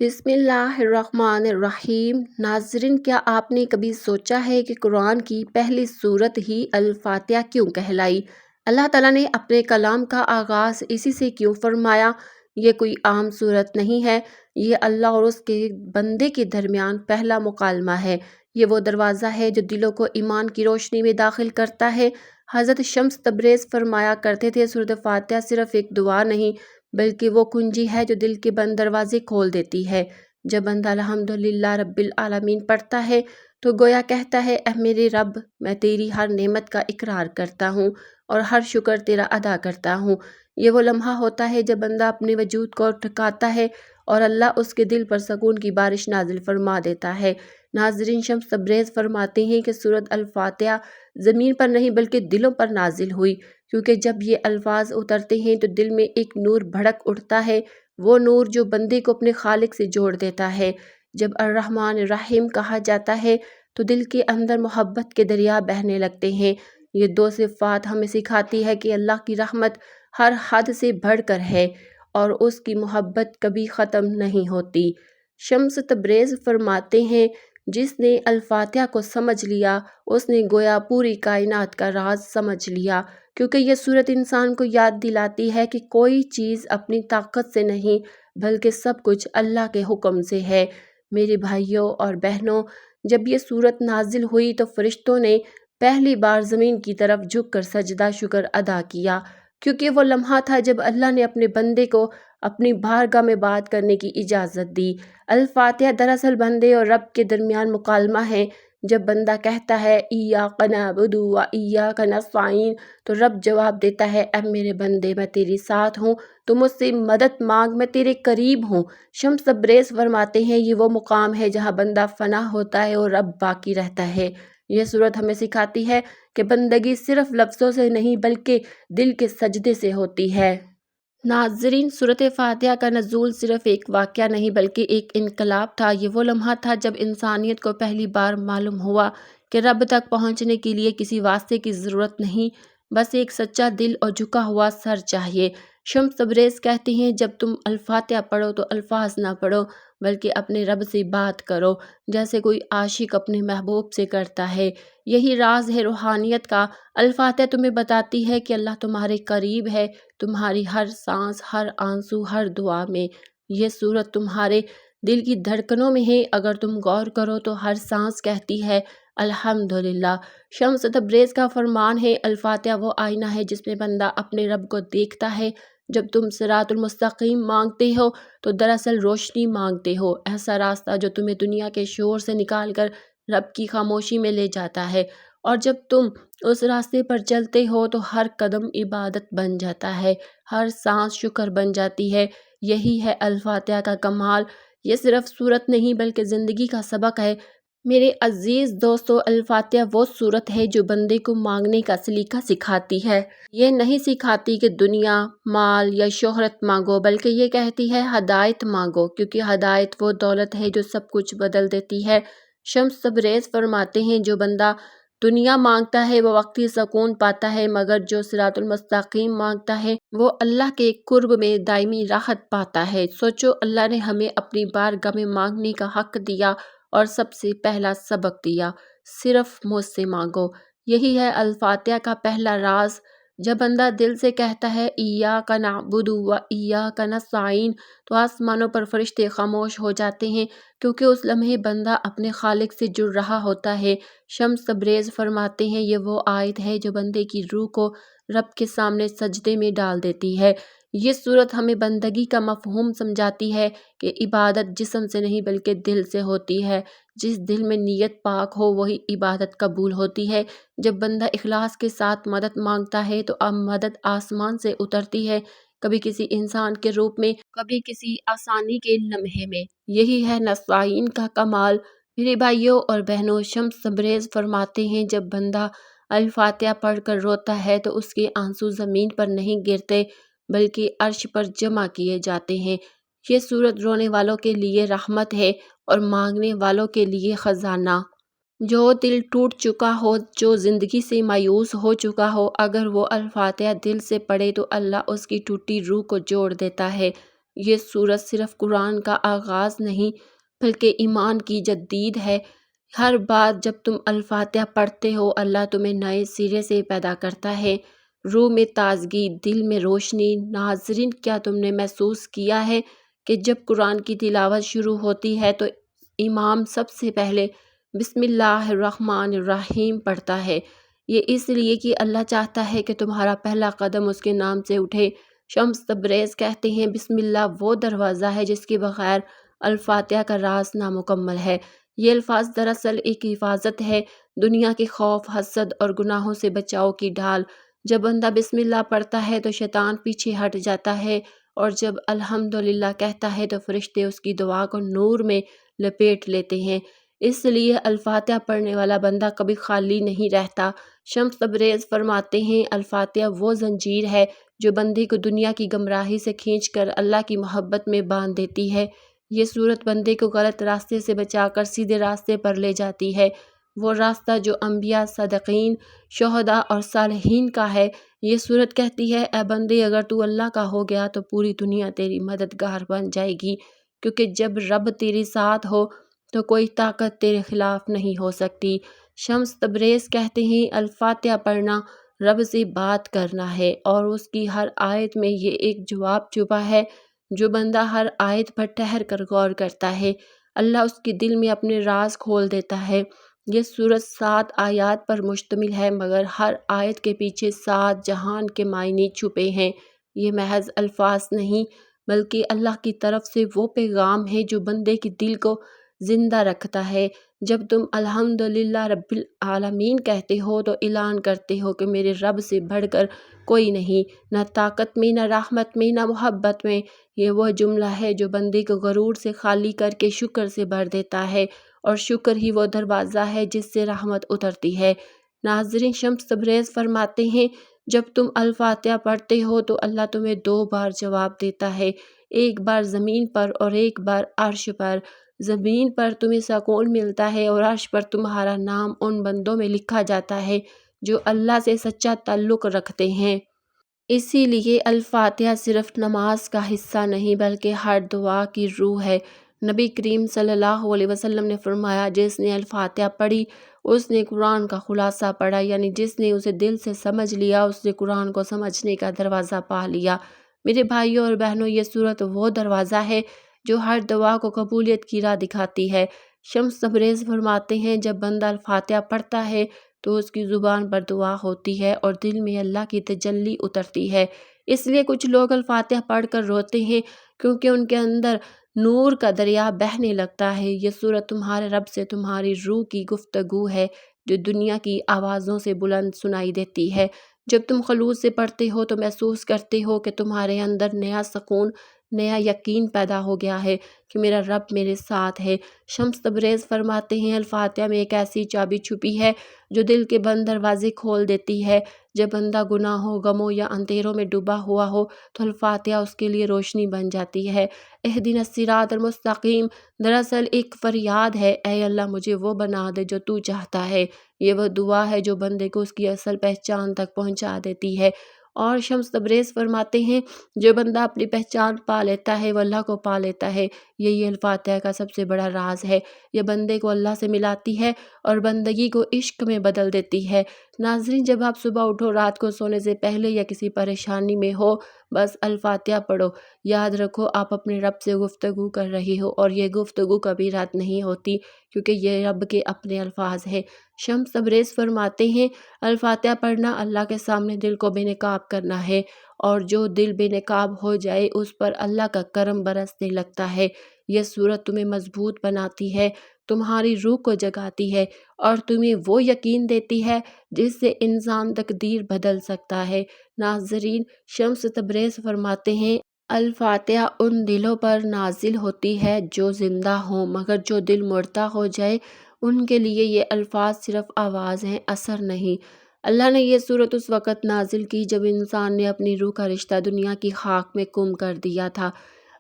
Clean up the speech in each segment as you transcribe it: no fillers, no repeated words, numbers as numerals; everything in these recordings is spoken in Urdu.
بسم اللہ الرحمن الرحیم۔ ناظرین، کیا آپ نے کبھی سوچا ہے کہ قرآن کی پہلی سورت ہی الفاتحہ کیوں کہلائی؟ اللہ تعالیٰ نے اپنے کلام کا آغاز اسی سے کیوں فرمایا؟ یہ کوئی عام سورت نہیں ہے، یہ اللہ اور اس کے بندے کے درمیان پہلا مکالمہ ہے۔ یہ وہ دروازہ ہے جو دلوں کو ایمان کی روشنی میں داخل کرتا ہے۔ حضرت شمس تبریز فرمایا کرتے تھے، سورۃ فاتحہ صرف ایک دعا نہیں بلکہ وہ کنجی ہے جو دل کے بند دروازے کھول دیتی ہے۔ جب بندہ الحمدللہ رب العالمین پڑھتا ہے تو گویا کہتا ہے، اے میرے رب، میں تیری ہر نعمت کا اقرار کرتا ہوں اور ہر شکر تیرا ادا کرتا ہوں۔ یہ وہ لمحہ ہوتا ہے جب بندہ اپنے وجود کو ٹھکاتا ہے اور اللہ اس کے دل پر سکون کی بارش نازل فرما دیتا ہے۔ ناظرین، شمس تبریز فرماتے ہیں کہ سورۃ الفاتحہ زمین پر نہیں بلکہ دلوں پر نازل ہوئی، کیونکہ جب یہ الفاظ اترتے ہیں تو دل میں ایک نور بھڑک اٹھتا ہے، وہ نور جو بندے کو اپنے خالق سے جوڑ دیتا ہے۔ جب الرحمن الرحیم کہا جاتا ہے تو دل کے اندر محبت کے دریا بہنے لگتے ہیں۔ یہ دو صفات ہمیں سکھاتی ہے کہ اللہ کی رحمت ہر حد سے بڑھ کر ہے اور اس کی محبت کبھی ختم نہیں ہوتی۔ شمس تبریز فرماتے ہیں، جس نے الفاتحہ کو سمجھ لیا اس نے گویا پوری کائنات کا راز سمجھ لیا، کیونکہ یہ سورت انسان کو یاد دلاتی ہے کہ کوئی چیز اپنی طاقت سے نہیں بلکہ سب کچھ اللہ کے حکم سے ہے۔ میرے بھائیوں اور بہنوں، جب یہ سورت نازل ہوئی تو فرشتوں نے پہلی بار زمین کی طرف جھک کر سجدہ شکر ادا کیا، کیونکہ وہ لمحہ تھا جب اللہ نے اپنے بندے کو اپنی بارگاہ میں بات کرنے کی اجازت دی۔ الفاتحہ دراصل بندے اور رب کے درمیان مکالمہ ہے۔ جب بندہ کہتا ہے ایاک نعبد و ایاک نستعین تو رب جواب دیتا ہے، اے میرے بندے، میں تیرے ساتھ ہوں، تو مجھ سے مدد مانگ، میں تیرے قریب ہوں۔ شمس تبریز فرماتے ہیں، یہ وہ مقام ہے جہاں بندہ فنا ہوتا ہے اور رب باقی رہتا ہے۔ یہ سورت ہمیں سکھاتی ہے کہ بندگی صرف لفظوں سے نہیں بلکہ دل کے سجدے سے ہوتی ہے۔ ناظرین، سورۃ فاتحہ کا نزول صرف ایک واقعہ نہیں بلکہ ایک انقلاب تھا۔ یہ وہ لمحہ تھا جب انسانیت کو پہلی بار معلوم ہوا کہ رب تک پہنچنے کے لیے کسی واسطے کی ضرورت نہیں، بس ایک سچا دل اور جھکا ہوا سر چاہیے۔ شمس تبریز کہتے ہیں، جب تم الفاتحہ پڑھو تو الفاظ نہ پڑھو بلکہ اپنے رب سے بات کرو، جیسے کوئی عاشق اپنے محبوب سے کرتا ہے۔ یہی راز ہے روحانیت کا۔ الفاتحہ تمہیں بتاتی ہے کہ اللہ تمہارے قریب ہے، تمہاری ہر سانس، ہر آنسو، ہر دعا میں۔ یہ سورت تمہارے دل کی دھڑکنوں میں ہے۔ اگر تم غور کرو تو ہر سانس کہتی ہے الحمدللہ۔ شمس تبریز کا فرمان ہے، الفاتحہ وہ آئینہ ہے جس میں بندہ اپنے رب کو دیکھتا ہے۔ جب تم صراط المستقیم مانگتے ہو تو دراصل روشنی مانگتے ہو، ایسا راستہ جو تمہیں دنیا کے شور سے نکال کر رب کی خاموشی میں لے جاتا ہے۔ اور جب تم اس راستے پر چلتے ہو تو ہر قدم عبادت بن جاتا ہے، ہر سانس شکر بن جاتی ہے۔ یہی ہے الفاتحہ کا کمال۔ یہ صرف سورت نہیں بلکہ زندگی کا سبق ہے۔ میرے عزیز دوستو، الفاتحہ وہ سورت ہے جو بندے کو مانگنے کا سلیقہ سکھاتی ہے۔ یہ نہیں سکھاتی کہ دنیا، مال یا شہرت مانگو، بلکہ یہ کہتی ہے ہدایت مانگو، کیونکہ ہدایت وہ دولت ہے جو سب کچھ بدل دیتی ہے۔ شمس تبریز فرماتے ہیں، جو بندہ دنیا مانگتا ہے وہ وقتی سکون پاتا ہے، مگر جو صراط المستقیم مانگتا ہے وہ اللہ کے قرب میں دائمی راحت پاتا ہے۔ سوچو، اللہ نے ہمیں اپنی بارگاہ میں مانگنے کا حق دیا اور سب سے پہلا سبق دیا، صرف مجھ سے مانگو۔ یہی ہے الفاتحہ کا پہلا راز۔ جب بندہ دل سے کہتا ہے ایاک نعبد و ایاک نستعین تو آسمانوں پر فرشتے خاموش ہو جاتے ہیں، کیونکہ اس لمحے بندہ اپنے خالق سے جڑ رہا ہوتا ہے۔ شمس تبریز فرماتے ہیں، یہ وہ آیت ہے جو بندے کی روح کو رب کے سامنے سجدے میں ڈال دیتی ہے۔ یہ سورت ہمیں بندگی کا مفہوم سمجھاتی ہے کہ عبادت جسم سے نہیں بلکہ دل سے ہوتی ہے۔ جس دل میں نیت پاک ہو وہی عبادت قبول ہوتی ہے۔ جب بندہ اخلاص کے ساتھ مدد مانگتا ہے تو اب مدد آسمان سے اترتی ہے، کبھی کسی انسان کے روپ میں، کبھی کسی آسانی کے لمحے میں۔ یہی ہے نستعین کا کمال۔ میرے بھائیوں اور بہنوں، شمس تبریز فرماتے ہیں، جب بندہ الفاتحہ پڑھ کر روتا ہے تو اس کے آنسو زمین پر نہیں گرتے بلکہ عرش پر جمع کیے جاتے ہیں۔ یہ سورت رونے والوں کے لیے رحمت ہے اور مانگنے والوں کے لیے خزانہ۔ جو دل ٹوٹ چکا ہو، جو زندگی سے مایوس ہو چکا ہو، اگر وہ الفاتحہ دل سے پڑھے تو اللہ اس کی ٹوٹی روح کو جوڑ دیتا ہے۔ یہ سورت صرف قرآن کا آغاز نہیں بلکہ ایمان کی تجدید ہے۔ ہر بار جب تم الفاتحہ پڑھتے ہو اللہ تمہیں نئے سرے سے پیدا کرتا ہے، روح میں تازگی، دل میں روشنی۔ ناظرین، کیا تم نے محسوس کیا ہے کہ جب قرآن کی تلاوت شروع ہوتی ہے تو امام سب سے پہلے بسم اللہ الرحمن الرحیم پڑھتا ہے؟ یہ اس لیے کہ اللہ چاہتا ہے کہ تمہارا پہلا قدم اس کے نام سے اٹھے۔ شمس تبریز کہتے ہیں بسم اللہ وہ دروازہ ہے جس کے بغیر الفاتحہ کا راز نامکمل ہے۔ یہ الفاظ دراصل ایک حفاظت ہے، دنیا کے خوف، حسد اور گناہوں سے بچاؤ کی ڈھال۔ جب بندہ بسم اللہ پڑھتا ہے تو شیطان پیچھے ہٹ جاتا ہے، اور جب الحمدللہ کہتا ہے تو فرشتے اس کی دعا کو نور میں لپیٹ لیتے ہیں۔ اس لیے الفاتحہ پڑھنے والا بندہ کبھی خالی نہیں رہتا۔ شمس تبریز فرماتے ہیں الفاتحہ وہ زنجیر ہے جو بندے کو دنیا کی گمراہی سے کھینچ کر اللہ کی محبت میں باندھ دیتی ہے۔ یہ سورت بندے کو غلط راستے سے بچا کر سیدھے راستے پر لے جاتی ہے، وہ راستہ جو انبیاء، صادقین، شہداء اور صالحین کا ہے۔ یہ سورت کہتی ہے اے بندے، اگر تو اللہ کا ہو گیا تو پوری دنیا تیری مددگار بن جائے گی، کیونکہ جب رب تیرے ساتھ ہو تو کوئی طاقت تیرے خلاف نہیں ہو سکتی۔ شمس تبریز کہتے ہیں الفاتحہ پڑھنا رب سے بات کرنا ہے، اور اس کی ہر آیت میں یہ ایک جواب چھپا ہے۔ جو بندہ ہر آیت پر ٹھہر کر غور کرتا ہے اللہ اس کے دل میں اپنے راز کھول دیتا ہے۔ یہ سورت 7 آیات پر مشتمل ہے، مگر ہر آیت کے پیچھے 7 جہان کے معنی چھپے ہیں۔ یہ محض الفاظ نہیں بلکہ اللہ کی طرف سے وہ پیغام ہے جو بندے کے دل کو زندہ رکھتا ہے۔ جب تم الحمدللہ رب العالمین کہتے ہو تو اعلان کرتے ہو کہ میرے رب سے بڑھ کر کوئی نہیں، نہ طاقت میں، نہ رحمت میں، نہ محبت میں۔ یہ وہ جملہ ہے جو بندے کو غرور سے خالی کر کے شکر سے بھر دیتا ہے، اور شکر ہی وہ دروازہ ہے جس سے رحمت اترتی ہے۔ ناظرین، شمس تبریز فرماتے ہیں جب تم الفاتحہ پڑھتے ہو تو اللہ تمہیں 2 بار جواب دیتا ہے، ایک بار زمین پر اور ایک بار عرش پر۔ زمین پر تمہیں سکون ملتا ہے اور عرش پر تمہارا نام ان بندوں میں لکھا جاتا ہے جو اللہ سے سچا تعلق رکھتے ہیں۔ اسی لیے الفاتحہ صرف نماز کا حصہ نہیں بلکہ ہر دعا کی روح ہے۔ نبی کریم صلی اللہ علیہ وسلم نے فرمایا جس نے الفاتحہ پڑھی اس نے قرآن کا خلاصہ پڑھا، یعنی جس نے اسے دل سے سمجھ لیا اس نے قرآن کو سمجھنے کا دروازہ پا لیا۔ میرے بھائیوں اور بہنوں، یہ سورت وہ دروازہ ہے جو ہر دعا کو قبولیت کی راہ دکھاتی ہے۔ شمس تبریز فرماتے ہیں جب بندہ الفاتحہ پڑھتا ہے تو اس کی زبان پر دعا ہوتی ہے اور دل میں اللہ کی تجلی اترتی ہے۔ اس لیے کچھ لوگ الفاتحہ پڑھ کر روتے ہیں کیونکہ ان کے اندر نور کا دریا بہنے لگتا ہے۔ یہ سورت تمہارے رب سے تمہاری روح کی گفتگو ہے جو دنیا کی آوازوں سے بلند سنائی دیتی ہے۔ جب تم خلوص سے پڑھتے ہو تو محسوس کرتے ہو کہ تمہارے اندر نیا سکون، نیا یقین پیدا ہو گیا ہے کہ میرا رب میرے ساتھ ہے۔ شمس تبریز فرماتے ہیں الفاتحہ میں ایک ایسی چابی چھپی ہے جو دل کے بند دروازے کھول دیتی ہے۔ جب بندہ گناہوں، غموں یا اندھیروں میں ڈوبا ہوا ہو تو الفاتحہ اس کے لیے روشنی بن جاتی ہے۔ اہدنا الصراط المستقیم دراصل ایک فریاد ہے، اے اللہ مجھے وہ بنا دے جو تو چاہتا ہے۔ یہ وہ دعا ہے جو بندے کو اس کی اصل پہچان تک پہنچا دیتی ہے۔ اور شمس تبریز فرماتے ہیں جو بندہ اپنی پہچان پا لیتا ہے وہ اللہ کو پا لیتا ہے۔ یہی الفاتحہ کا سب سے بڑا راز ہے۔ یہ بندے کو اللہ سے ملاتی ہے اور بندگی کو عشق میں بدل دیتی ہے۔ ناظرین، جب آپ صبح اٹھو، رات کو سونے سے پہلے یا کسی پریشانی میں ہو، بس الفاتحہ پڑھو۔ یاد رکھو آپ اپنے رب سے گفتگو کر رہے ہو، اور یہ گفتگو کبھی رد نہیں ہوتی کیونکہ یہ رب کے اپنے الفاظ ہیں۔ شمس تبریز فرماتے ہیں الفاتحہ پڑھنا اللہ کے سامنے دل کو بے نقاب کرنا ہے، اور جو دل بے نقاب ہو جائے اس پر اللہ کا کرم برسنے لگتا ہے۔ یہ سورت تمہیں مضبوط بناتی ہے، تمہاری روح کو جگاتی ہے اور تمہیں وہ یقین دیتی ہے جس سے انسان تقدیر بدل سکتا ہے۔ ناظرین، شمس تبریز فرماتے ہیں الفاتحہ ان دلوں پر نازل ہوتی ہے جو زندہ ہوں، مگر جو دل مردہ ہو جائے ان کے لیے یہ الفاظ صرف آواز ہیں، اثر نہیں۔ اللہ نے یہ سورت اس وقت نازل کی جب انسان نے اپنی روح کا رشتہ دنیا کی خاک میں گم کر دیا تھا۔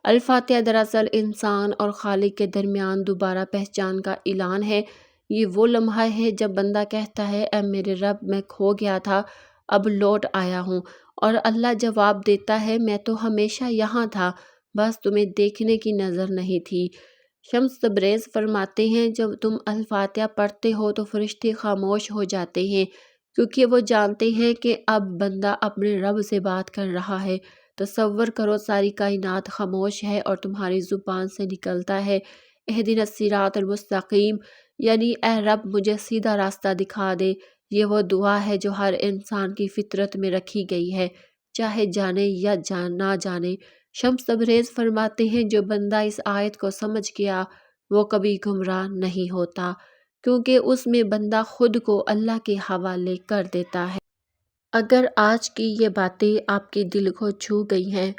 الفاتحہ دراصل انسان اور خالق کے درمیان دوبارہ پہچان کا اعلان ہے۔ یہ وہ لمحہ ہے جب بندہ کہتا ہے اے میرے رب، میں کھو گیا تھا، اب لوٹ آیا ہوں، اور اللہ جواب دیتا ہے میں تو ہمیشہ یہاں تھا، بس تمہیں دیکھنے کی نظر نہیں تھی۔ شمس تبریز فرماتے ہیں جب تم الفاتحہ پڑھتے ہو تو فرشتے خاموش ہو جاتے ہیں، کیونکہ وہ جانتے ہیں کہ اب بندہ اپنے رب سے بات کر رہا ہے۔ تصور کرو ساری کائنات خاموش ہے اور تمہاری زبان سے نکلتا ہے اہدنا الصراط المستقیم، یعنی اے رب مجھے سیدھا راستہ دکھا دے۔ یہ وہ دعا ہے جو ہر انسان کی فطرت میں رکھی گئی ہے، چاہے جانے یا نہ جانے۔ شمس تبریز فرماتے ہیں جو بندہ اس آیت کو سمجھ گیا وہ کبھی گمراہ نہیں ہوتا، کیونکہ اس میں بندہ خود کو اللہ کے حوالے کر دیتا ہے۔ اگر آج کی یہ باتیں آپ کے دل کو چھو گئی ہیں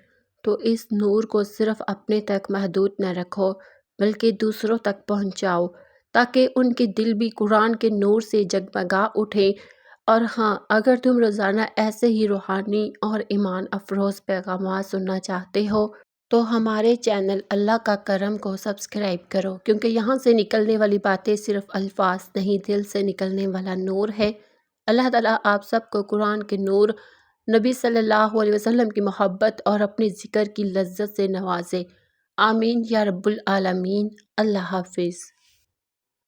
تو اس نور کو صرف اپنے تک محدود نہ رکھو، بلکہ دوسروں تک پہنچاؤ، تاکہ ان کے دل بھی قرآن کے نور سے جگمگا اٹھیں۔ اور ہاں، اگر تم روزانہ ایسے ہی روحانی اور ایمان افروز پیغامات سننا چاہتے ہو تو ہمارے چینل اللہ کا کرم کو سبسکرائب کرو، کیونکہ یہاں سے نکلنے والی باتیں صرف الفاظ نہیں، دل سے نکلنے والا نور ہے۔ اللہ تعالیٰ آپ سب کو قرآن کے نور، نبی صلی اللہ علیہ وسلم کی محبت اور اپنے ذکر کی لذت سے نوازے۔ آمین یا رب العالمین۔ اللہ حافظ۔